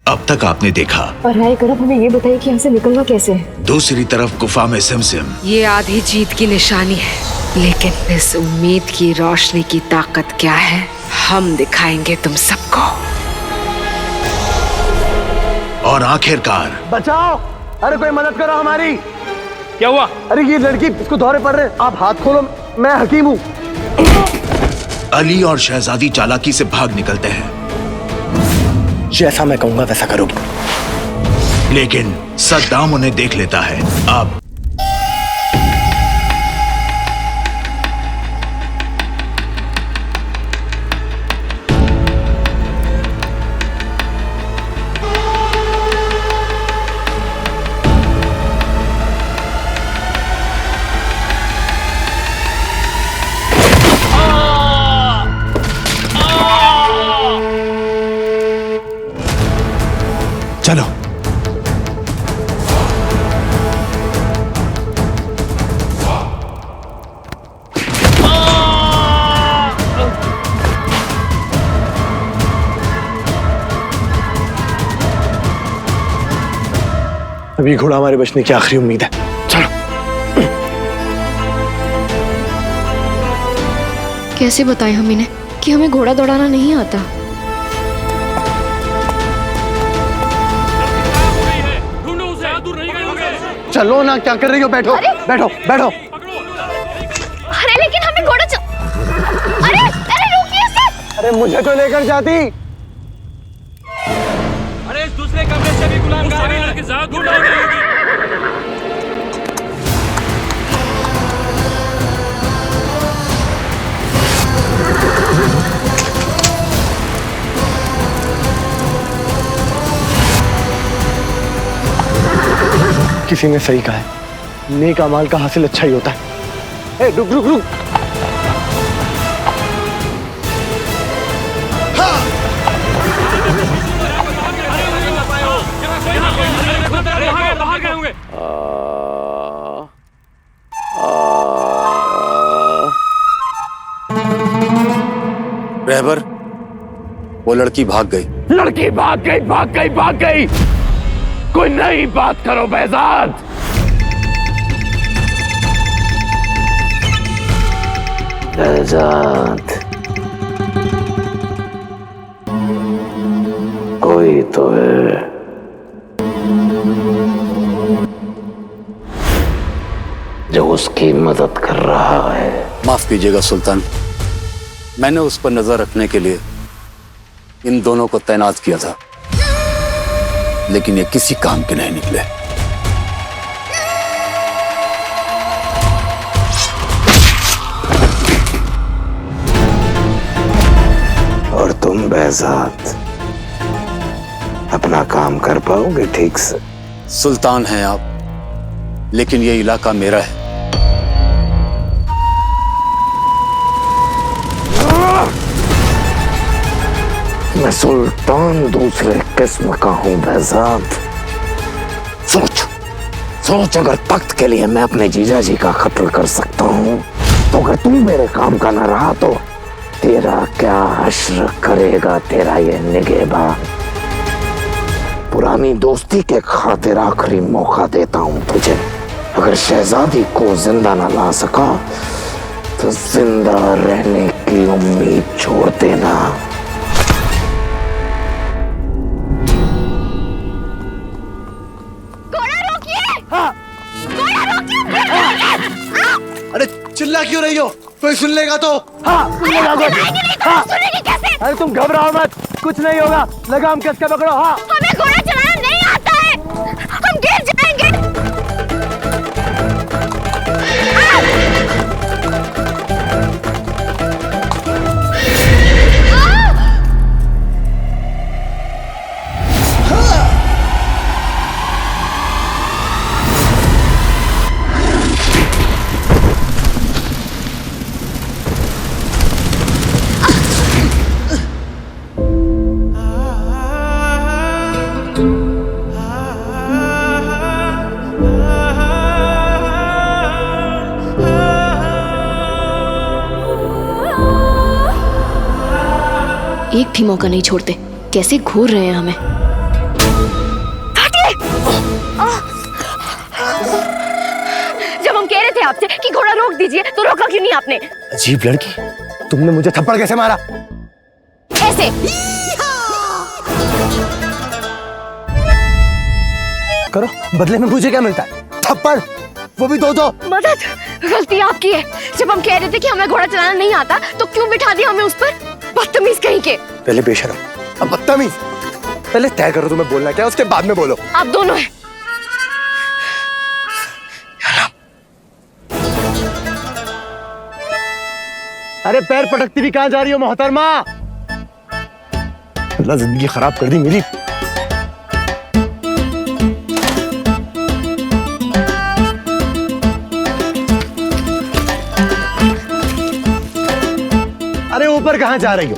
अब तक आपने देखा। और राय करब हमें ये बताइए कि यहाँ से निकलना कैसे है। दूसरी तरफ गुफा में सिमसिम। ये आधी जीत की निशानी है, लेकिन इस उम्मीद की रोशनी की ताकत क्या है, हम दिखाएंगे तुम सबको। और आखिरकार बचाओ, अरे कोई मदद करो हमारी। क्या हुआ? अरे ये लड़की, इसको दौरे पड़ रहे, आप हाथ खोलो, मैं हकीम हूँ। अली और शहजादी चालाकी से भाग निकलते हैं, जैसा मैं कहूंगा वैसा करोगे। लेकिन सद्दाम उन्हें देख लेता है। अब चलो। अभी घोड़ा हमारे बचने की आखिरी उम्मीद है। चलो। कैसे बताएं हम इन्हें कि हमें घोड़ा दौड़ाना नहीं आता। चलो ना, क्या कर रही हो? बैठो बैठो बैठो। अरे लेकिन हमें घोड़ा अरे अरे रुकिए सर। अरे मुझे तो लेकर जाती। अरे इस दूसरे कमरे से भी गुलाम गायब है, लड़की ज्यादा दूर नहीं होगी। किसी ने सही कहा है, नेक अमाल का हासिल अच्छा ही होता है। ए, रुक रुक रुक। बाहर गए होंगे। रहबर, वो लड़की भाग गई। लड़की भाग गई, भाग गई, भाग गई। कोई नई बात करो बेजाद। बेजाद, कोई तो है। जो उसकी मदद कर रहा है। माफ कीजिएगा सुल्तान, मैंने उस पर नजर रखने के लिए इन दोनों को तैनात किया था, लेकिन ये किसी काम के नहीं निकले। और तुम बेजाद अपना काम कर पाओगे ठीक से? सुल्तान हैं आप, लेकिन ये इलाका मेरा है। मैं सुल्तान दूसरे किस्म का हूं बेजाद। सोच सोच, अगर तख्त के लिए मैं अपने जीजा जी का कत्ल कर सकता हूं, तो अगर तू मेरे काम का न रहा तो तेरा क्या हश्र करेगा तेरा ये निगेबा। पुरानी दोस्ती के खातिर आखिरी मौका देता हूं तुझे। अगर शहजादी को जिंदा न ला सका तो जिंदा रहने की उम्मीद छोड़ देना। अरे चिल्ला क्यों रही हो? कोई सुन लेगा तो? हाँ सुनेगा कोई। हाँ अरे तुम घबराओ मत, कुछ नहीं होगा। लगाम कस के पकड़ो। हाँ हमें घोड़ा चलाना नहीं आता है, हम गिर जाएंगे। एक भी मौका नहीं छोड़ते। कैसे घूर रहे हैं हमें। आपसे कि घोड़ा रोक दीजिए, तो रोका क्यों नहीं आपने? अजीब लड़की, तुमने मुझे थप्पड़ कैसे मारा? ऐसे। करो, बदले में मुझे क्या मिलता है? थप्पड़, वो भी दो। मदद, गलती आपकी है। जब हम कह रहे थे कि हमें घोड़ा चलाना नहीं आता, तो क्यों बिठा दिया हमें उस पर? बदतमीज कहीं के। पहले बेशरम, अब बदतमीज। पहले तय करो तुम्हें बोलना क्या, उसके बाद में बोलो। आप दोनों हैं। अरे पैर पटकती भी कहां जा रही हो मोहतरमा? अल्लाह जिंदगी खराब कर दी मेरी। अरे ऊपर कहां जा रही हो?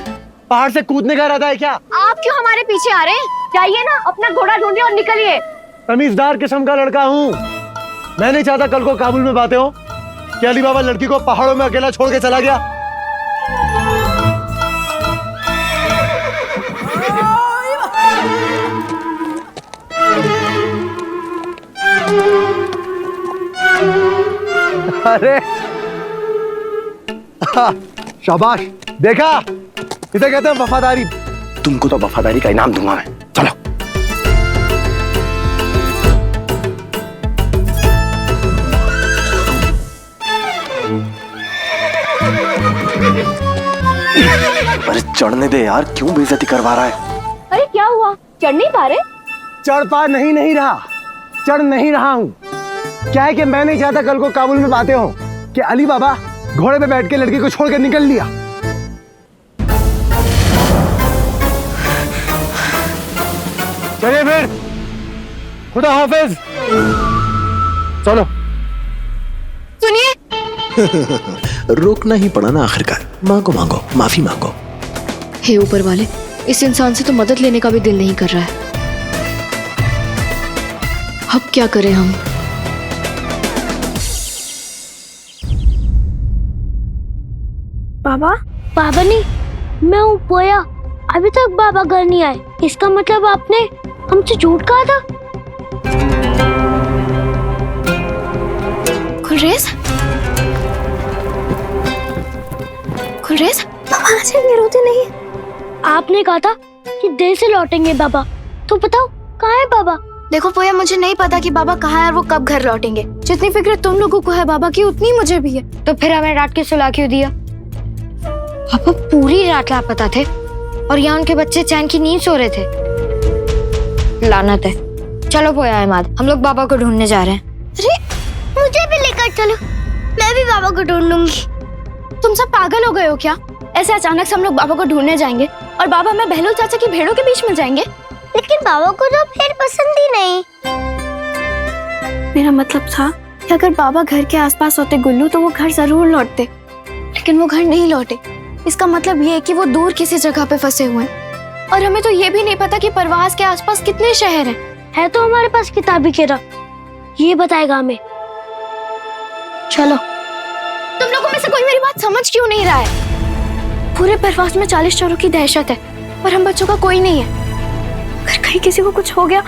पहाड़ से कूदने का इरादा है क्या? आप क्यों हमारे पीछे आ रहे हैं? जाइए ना, अपना घोड़ा ढूंढिए और निकलिए। तमीजदार किस्म का लड़का हूँ। मैं नहीं चाहता कल को काबुल में बातें हो कि अली बाबा लड़की को पहाड़ों में अकेला छोड़ के चला गया। अरे शाबाश, देखा, इसे कहते हैं वफादारी। तुमको तो वफादारी का इनाम दूंगा मैं। चलो। अरे चढ़ने दे यार, क्यों बेइज्जती करवा रहा है? अरे क्या हुआ, चढ़ नहीं पा रहे? चढ़ पा नहीं रहा, चढ़ नहीं रहा हूँ। क्या है कि मैं नहीं चाहता कल को काबुल में बातें हो कि अली बाबा घोड़े पे बैठ के लड़की को छोड़ के निकल लिया। चलिए फिर, खुदा हाफिज। चलो। सुनिए। रोकना ही पड़ा ना आखिरकार। मांगो मांगो, माफी मांगो। हे ऊपर वाले, इस इंसान से तो मदद लेने का भी दिल नहीं कर रहा है। अब क्या करें हम? बाबा? बाबा नहीं, मैं हूँ पोया। अभी तक बाबा घर नहीं आए। इसका मतलब आपने हमसे झूठ कहा था। खुलरेज? खुलरेज? बाबा आ जाएंगे, रोते नहीं। आपने कहा था कि देर से लौटेंगे बाबा, तो बताओ कहाँ है बाबा? देखो पोया, मुझे नहीं पता कि बाबा कहाँ है और वो कब घर लौटेंगे। जितनी फिक्र तुम लोगों को है बाबा की, उतनी मुझे भी है। तो फिर हमें रात के सुला क्यों दिया? पापा पूरी रात लापता थे और यहाँ उनके बच्चे चैन की नींद सो रहे थे। लानत है। चलो पोया अहमद, हम लोग बाबा को ढूंढने जा रहे हैं। अरे मुझे भी लेकर चलो, मैं भी बाबा को ढूंढ लूंगी। तुम सब पागल हो गए हो क्या? ऐसे अचानक से हम लोग बाबा को ढूंढने जाएंगे और बाबा मैं बहलोल चाचा की भेड़ों के बीच में जाएंगे? लेकिन बाबा को तो भेड़ पसंद ही नहीं। मेरा मतलब था कि अगर बाबा घर के आसपास होते गुल्लू, तो वो घर जरूर लौटते, लेकिन वो घर नहीं लौटे। इसका मतलब ये है कि वो दूर किसी जगह पे फंसे हुए हैं। और हमें तो ये भी नहीं पता कि परवास के आसपास कितने शहर हैं। है तो हमारे पास किताबी केरा, ये बताएगा हमें। चलो। तुम लोगों में से कोई मेरी बात समझ क्यों नहीं रहा है? पूरे परवास में 40 चोरों की दहशत है और हम बच्चों का कोई नहीं है। अगर कहीं किसी को कुछ हो गया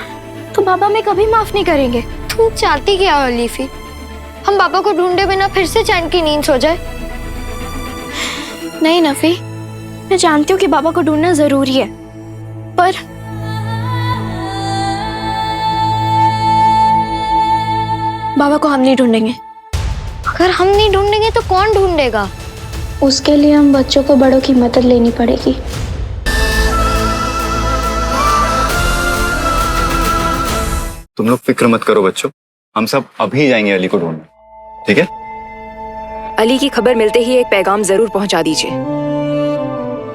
तो बाबा मैं कभी माफ नहीं करेंगे। तुम चाहती क्या हो लीफी? हम बाबा को ढूंढे बिना फिर से चैन की नींद सो जाए? नहीं नफी, मैं जानती हूँ कि बाबा को ढूंढना जरूरी है, पर बाबा को हम नहीं ढूंढेंगे। अगर हम नहीं ढूंढेंगे तो कौन ढूंढेगा? उसके लिए हम बच्चों को बड़ों की मदद लेनी पड़ेगी। तुम लोग फिक्र मत करो बच्चों, हम सब अभी जाएंगे अली को ढूंढने, ठीक है? अली की खबर मिलते ही एक पैगाम जरूर पहुंचा दीजिए।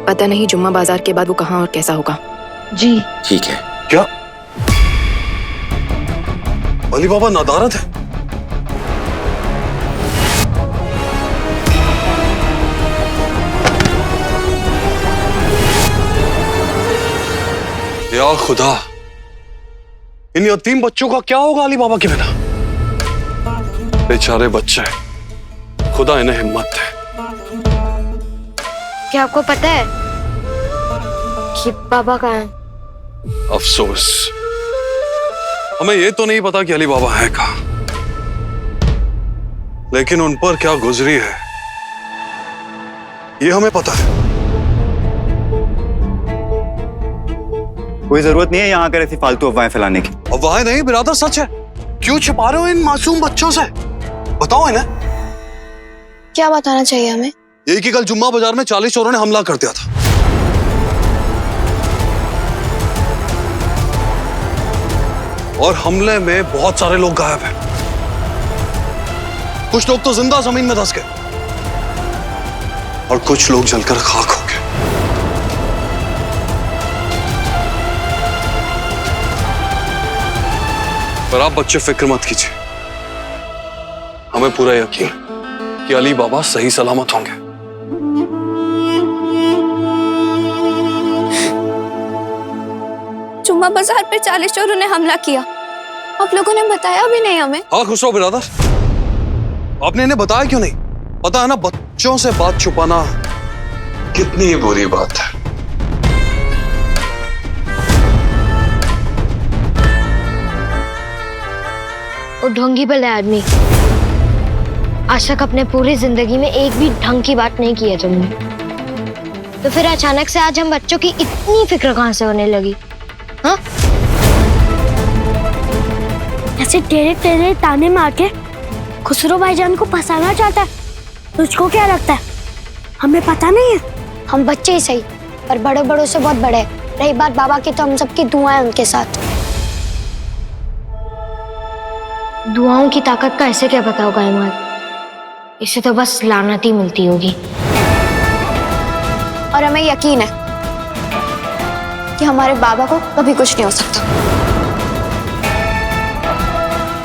पता नहीं जुम्मा बाजार के बाद वो कहाँ और कैसा होगा। जी ठीक है। क्या अली बाबा नादारत है? या खुदा, इन यतीम बच्चों का क्या होगा अली बाबा के बिना? बेचारे बच्चे, खुदा इन्हें हिम्मत दे। क्या आपको पता है कि बाबा कहाँ है? अफसोस, हमें ये तो नहीं पता कि अली बाबा है कहाँ। लेकिन उन पर क्या गुजरी है ये हमें पता है। कोई जरूरत नहीं है यहाँ आकर ऐसी फालतू अफवाहें फैलाने की। अफवाहें नहीं बिरादर, सच है। क्यों छिपा रहे हो इन मासूम बच्चों से? बताओ इन्हें। क्या बताना चाहिए हमें? यही कि कल जुम्मा बाजार में 40 चोरों ने हमला कर दिया था। और हमले में बहुत सारे लोग गायब हैं। कुछ लोग तो जिंदा जमीन में धंस गए और कुछ लोग जलकर खाक हो गए। पर आप बच्चे फिक्र मत कीजिए, हमें पूरा यकीन है कि अली बाबा सही सलामत होंगे। जुम्मा बाजार पे 40 चोरों ने हमला किया, आप लोगों ने बताया भी नहीं हमें। हाँ खुसरो बिरादर, आपने इन्हें बताया क्यों नहीं? पता है ना बच्चों से बात छुपाना कितनी बुरी बात है। वो ढोंगी भले आदमी, आज तक अपने पूरी जिंदगी में एक भी ढंग की बात नहीं की है तुमने, तो फिर अचानक से आज हम बच्चों की इतनी फिक्र कहां से होने लगी? हाँ, ऐसे तेरे तेरे ताने मार के खुसरो भाईजान को फंसाना चाहता है। तुझको क्या लगता है हमें पता नहीं है? हम बच्चे ही सही पर बड़े बड़ों से बहुत बड़े। रही बात बाबा की, तो हम सबकी दुआएं उनके साथ। दुआओं की ताकत का ऐसे क्या पता होगा इमाद? इसे तो बस लानत ही मिलती होगी। और हमें यकीन है कि हमारे बाबा को कभी कुछ नहीं हो सकता।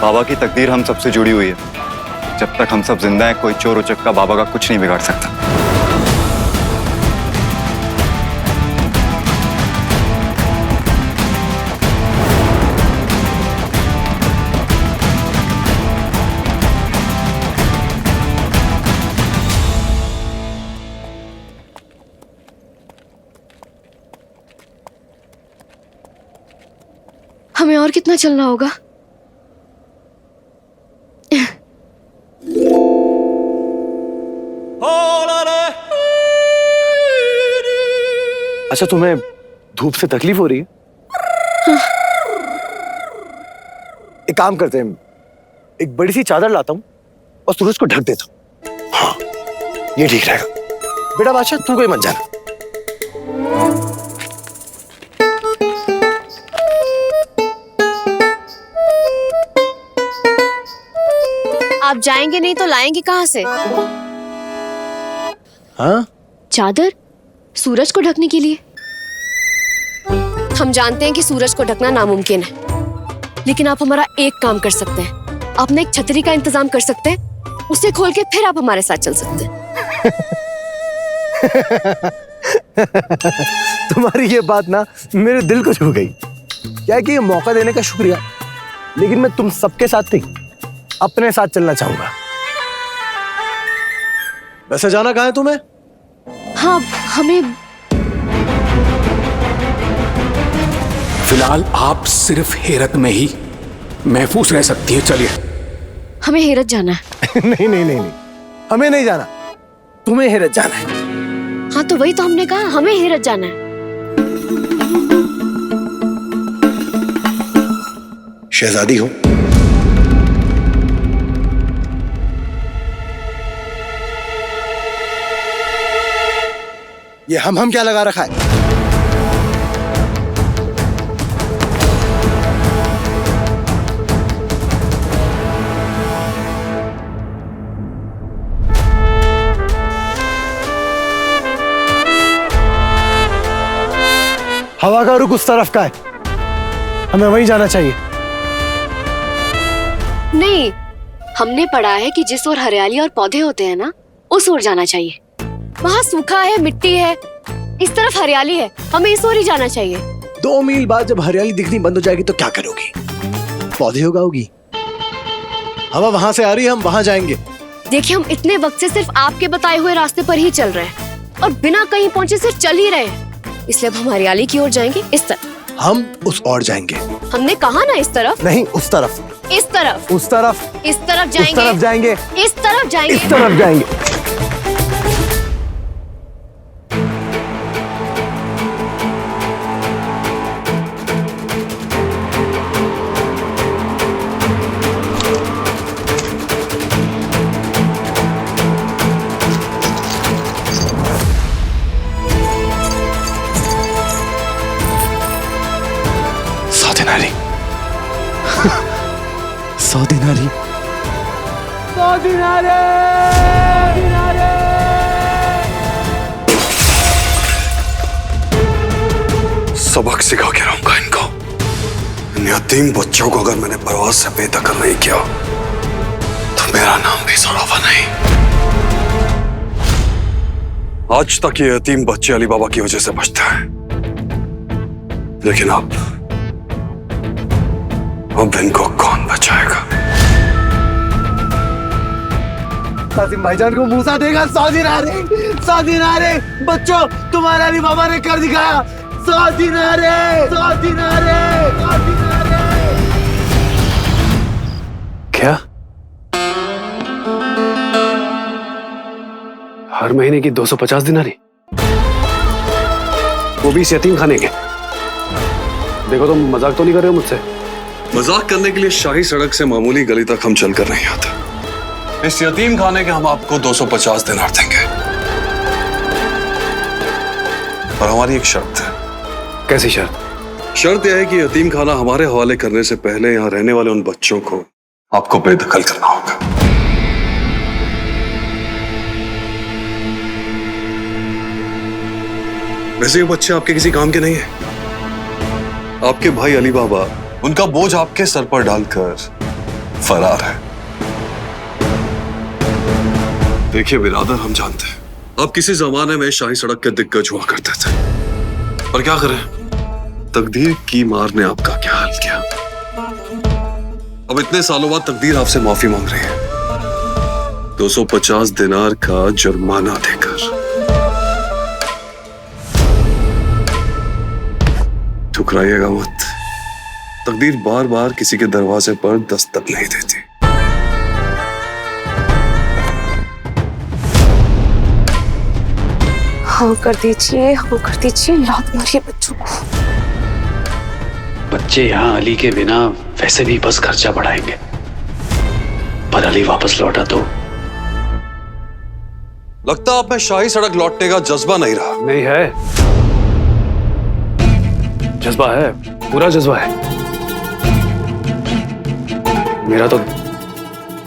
बाबा की तकदीर हम सबसे जुड़ी हुई है। जब तक हम सब जिंदा हैं, कोई चोर उचक्का बाबा का कुछ नहीं बिगाड़ सकता। हमें और कितना चलना होगा? अच्छा तुम्हें धूप से तकलीफ हो रही है? एक काम करते हैं, एक बड़ी सी चादर लाता हूं और सूरज को ढक देता हूं। हाँ ये ठीक रहेगा। बेटा बादशाह तू कोई मत जाना। आप जाएंगे नहीं तो लाएंगे कहाँ से? हाँ चादर सूरज को ढकने के लिए? हम जानते हैं कि सूरज को ढकना नामुमकिन है, लेकिन आप हमारा एक काम कर सकते हैं। आप ना एक छतरी का इंतजाम कर सकते हैं, उसे खोल के फिर आप हमारे साथ चल सकते हैं। तुम्हारी ये बात ना मेरे दिल को छू गई। क्या है कि ये मौका देने का शुक्रिया, लेकिन मैं तुम सबके साथ नहीं अपने साथ चलना चाहूंगा। वैसे जाना कहाँ है तुम्हें? हाँ हमें फिलहाल आप सिर्फ हेरत में ही महफूज रह सकती है। चलिए। हमें हेरत जाना है। नहीं नहीं नहीं नहीं, हमें नहीं जाना, तुम्हें हेरत जाना है। हाँ तो वही तो हमने कहा, हमें हेरत जाना है। शहजादी हो, ये हम क्या लगा रखा है? हवा का रुख उस तरफ का है, हमें वहीं जाना चाहिए। नहीं, हमने पढ़ा है कि जिस ओर हरियाली और पौधे होते हैं ना, उस ओर जाना चाहिए। वहाँ सूखा है, मिट्टी है, इस तरफ हरियाली है, हमें इस ओर ही जाना चाहिए। 2 मील बाद जब हरियाली दिखनी बंद हो जाएगी तो क्या करोगी? पौधे उगाओगी। हवा वहां से आ रही है, हम वहां जाएंगे। देखिए हम इतने वक्त से सिर्फ आपके बताए हुए रास्ते पर ही चल रहे हैं और बिना कहीं पहुंचे सिर्फ चल ही रहे हैं, इसलिए अब हम हरियाली की ओर जाएंगे। इस तरफ हम उस ओर जाएंगे। हमने कहा ना इस तरफ। नहीं उस तरफ। इस तरफ, उस तरफ, इस तरफ जाएंगे, उस तरफ जाएंगे, इस तरफ जाएंगे, इस तरफ जाएंगे। सौदिनारी, सौदिनारी, सौदिनारे, सबक सिखा के रहूंगा इनको। इन यतीम बच्चों को अगर मैंने परवाज से बेदखल नहीं किया तो मेरा नाम भी सौरवा नहीं। आज तक ये यतीम बच्चे अली बाबा की वजह से बचते हैं, लेकिन अब इनको कौन बचाएगा? कासिम भाईजान को मूसा देगा। सौदिनारे, सौदिनारे, बच्चों तुम्हारा अली बाबा ने कर दिखाया। सौदिनारे, सौदिनारे, सौदिनारे। क्या हर महीने की 250 दिनारी, वो भी इस यतीम खाने के? देखो तुम मजाक तो नहीं कर रहे हो मुझसे? मजाक करने के लिए शाही सड़क से मामूली गली तक हम चलकर नहीं आते। इस यतीम खाने के हम आपको 250 दिनार देंगे, और हमारी एक शर्त है। कैसी शर्त? शर्त यह है कि यतीम खाना हमारे हवाले करने से पहले यहाँ रहने वाले उन बच्चों को आपको बेदखल करना होगा। वैसे ये बच्चे आपके किसी काम के नहीं है। आपके भाई अली बाबा उनका बोझ आपके सर पर डालकर फरार है। देखिए बिरादर, हम जानते हैं आप किसी जमाने में शाही सड़क के दिग्गज हुआ करते थे, पर क्या करें, तकदीर की मार ने आपका क्या हाल किया। अब इतने सालों बाद तकदीर आपसे माफी मांग रही है, 250 दिनार का जुर्माना देकर। ठुकराइएगा मत, तकदीर बार बार किसी के दरवाजे पर दस्तक नहीं देती। हाँ कर दीजिए, हाँ कर दीजिए, लात मारिए बच्चों को। बच्चे यहाँ अली के बिना वैसे भी बस खर्चा बढ़ाएंगे, पर अली वापस लौटा तो लगता आप में शाही सड़क लौटने का जज्बा नहीं रहा। नहीं है, जज्बा है, पूरा जज्बा है। मेरा तो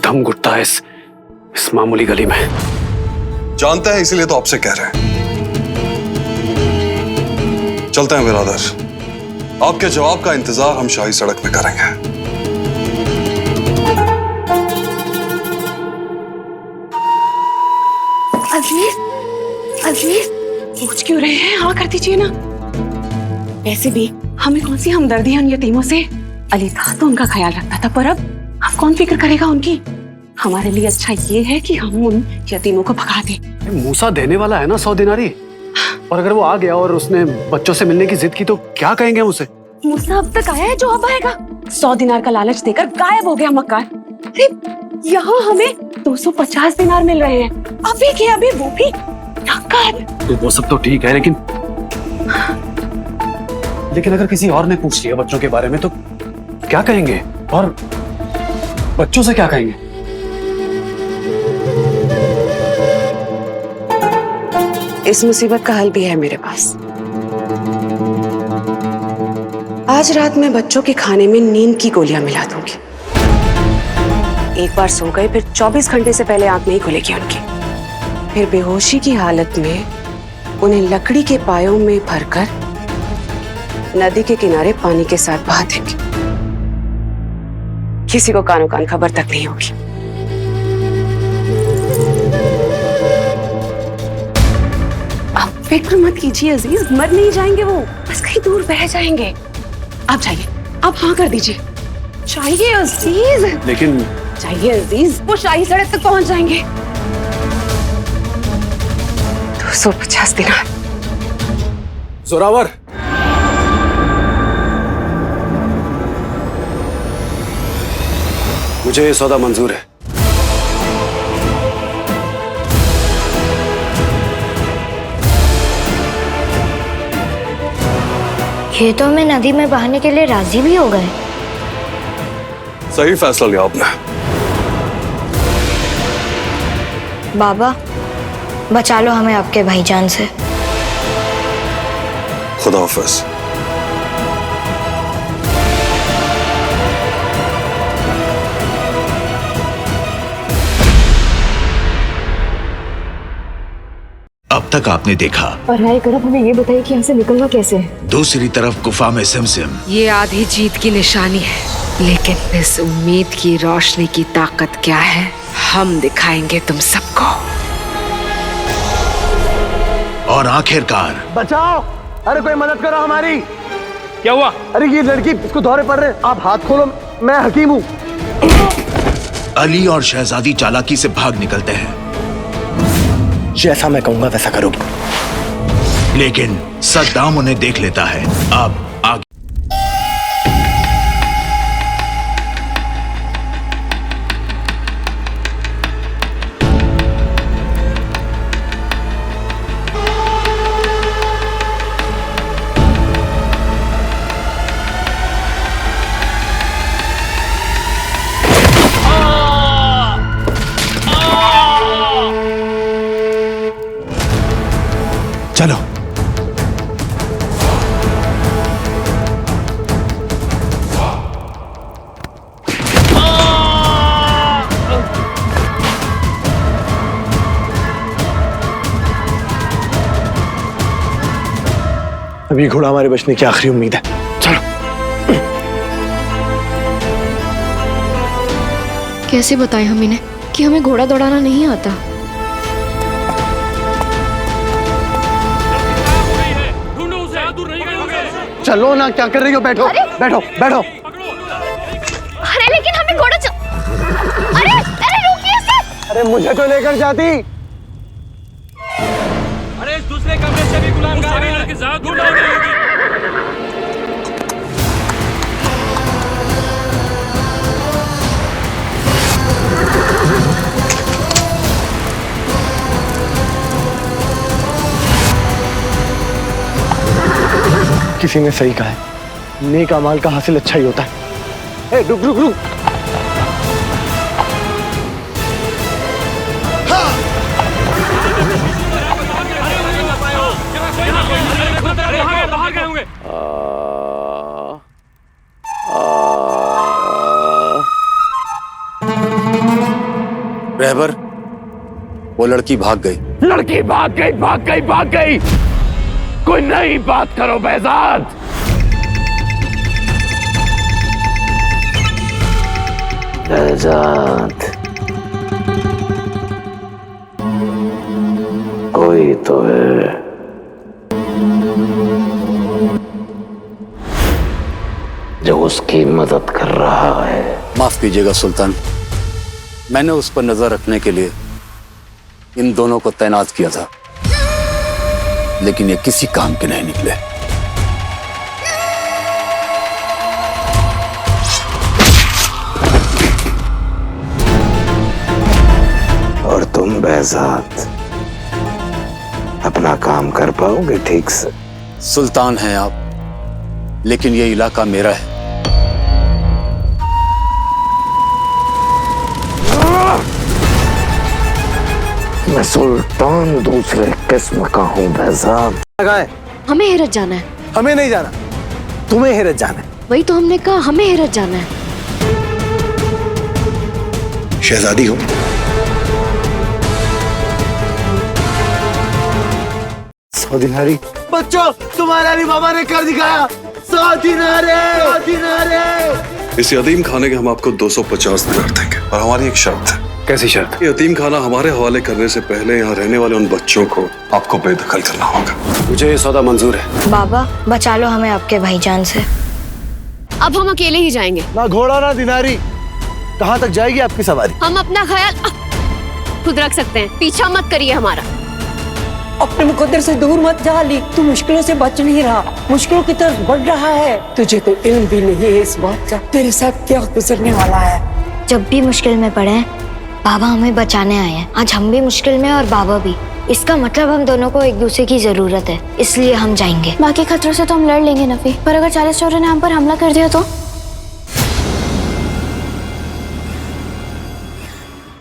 दम घुटता है इस मामूली गली में। जानते हैं, इसीलिए तो आपसे कह रहे हैं। चलते हैं बिरादर, आपके जवाब का इंतजार हम शाही सड़क में करेंगे। अजीज, अजीज, पूछ क्यों रहे हैं? हाँ कर दीजिए ना। ऐसे भी हमें कौन सी हमदर्दी है उन यतीमों से? अली था तो उनका ख्याल रखता था, पर अब कौन फिक्र करेगा उनकी? हमारे लिए अच्छा ये है कि हम उन यतीमों को भगा दें। मूसा देने वाला है ना 100 दिनारी, और अगर वो आ गया और उसने बच्चों से मिलने की जिद की तो क्या कहेंगे हम उसे? मूसा अब तक आया है जो अब आएगा? 100 दिनार का लालच देकर गायब हो गया मक्कार। यहाँ हमें 250 दिनार मिल रहे हैं, अभी के अभी वो भी नकद। तो वो सब तो ठीक है, लेकिन अगर किसी और ने पूछ लिया बच्चों के बारे में तो क्या कहेंगे? और बच्चों से क्या कहेंगे? इस मुसीबत का हल भी है मेरे पास। आज रात मैं बच्चों के खाने में नींद की गोलियां मिला दूंगी। एक बार सो गए फिर 24 घंटे से पहले आंख नहीं खुलेगी उनकी। फिर बेहोशी की हालत में उन्हें लकड़ी के पायों में भरकर नदी के किनारे पानी के साथ बहा देंगे। किसी को कानो कान खबर तक नहीं होगी। आप फिक्र मत कीजिए अजीज, मर नहीं जाएंगे वो, बस कहीं दूर बह जाएंगे। आप जाइए, आप हाँ कर दीजिए। चाहिए अजीज, लेकिन चाहिए अजीज, वो शाही सड़क तक पहुंच जाएंगे। 250 दिनार। जोरावर, मुझे ये सौदा मंजूर है। ये तो हमें नदी में बहाने के लिए राजी भी हो गए। सही फैसला लिया आपने। बाबा बचा लो हमें आपके भाईजान से। खुदा हाफिज। अब तक आपने देखा, और राय करब हमें ये बताइए कि यहाँ से निकलना कैसे है। दूसरी तरफ गुफा में सिमसिम। ये आधी जीत की निशानी है, लेकिन इस उम्मीद की रोशनी की ताकत क्या है, हम दिखाएंगे तुम सबको। और आखिरकार बचाओ, अरे कोई मदद करो हमारी। क्या हुआ? अरे ये लड़की, इसको दौरे पड़ रहे, आप हाथ खोलो, मैं हकीम हूँ। अली और शहजादी चालाकी से भाग निकलते हैं, जैसा मैं कहूंगा वैसा करोगे। लेकिन सद्दाम उन्हें देख लेता है। अब आगे चलो। अभी घोड़ा हमारे बचने की आखिरी उम्मीद है। चलो। कैसे बताएं हम इन्हें कि हमें घोड़ा दौड़ाना नहीं आता। चलो ना, क्या कर रही हो? बैठो बैठो बैठो। अरे लेकिन हमें घोड़ा अरे अरे रुकिए सर। अरे मुझे तो लेकर जाती। अरे इस दूसरे कमरे से भी गुलाम लड़की ज्यादा दूर नहीं गई होगी। किसी ने सही कहा है, नेक अमाल का हासिल अच्छा ही होता है। रुक रुक रुक। बाहर गए होंगे। रहबर, वो लड़की भाग गई। लड़की भाग गई, भाग गई, भाग गई। कोई नई बात करो बहजाद। बहजाद, कोई तो है। जो उसकी मदद कर रहा है। माफ कीजिएगा सुल्तान, मैंने उस पर नजर रखने के लिए इन दोनों को तैनात किया था, लेकिन ये किसी काम के नहीं निकले। और तुम बहजाद अपना काम कर पाओगे ठीक से? सुल्तान हैं आप, लेकिन ये इलाका मेरा है। मैं सुल्तान दूसरे किस्म का हूँ बहजाद। हमें हेरत जाना है। हमें नहीं जाना, तुम्हें हेरत जाना है। वही तो हमने कहा, हमें हेरत जाना है। शहजादी हो, सौ दिनारी। बच्चों, तुम्हारा भी बाबा ने कर दिखाया। 100 दिनारे, 100 दिनारे। इस यतीम खाने के हम आपको 250 दिनार देंगे, और हमारी एक शर्त है। कैसी शर्त? ये यतीम खाना हमारे हवाले करने से पहले यहाँ रहने वाले उन बच्चों को आपको बेदखल करना होगा। मुझे ये सौदा मंजूर है। बाबा बचा लो हमें आपके भाईजान से। अब हम अकेले ही जाएंगे। ना घोड़ा ना दिनारी, कहाँ तक जाएगी आपकी सवारी? हम अपना ख्याल खुद रख सकते हैं, पीछा मत करिए हमारा। अपने मुकद्दर से दूर मत जा अली, तू मुश्किलों से बच नहीं रहा, मुश्किलों की तरफ बढ़ रहा है। तुझे तो इल्म भी नहीं है इस बात का, तेरे साथ क्या गुजरने वाला है। जब भी मुश्किल में पड़े बाबा हमें बचाने आए हैं। आज हम भी मुश्किल में और बाबा भी। इसका मतलब हम दोनों को एक दूसरे की जरूरत है, इसलिए हम जाएंगे। बाकी खतरों से तो हम लड़ लेंगे नफी, पर अगर 40 चोरों ने हम पर हमला कर दिया तो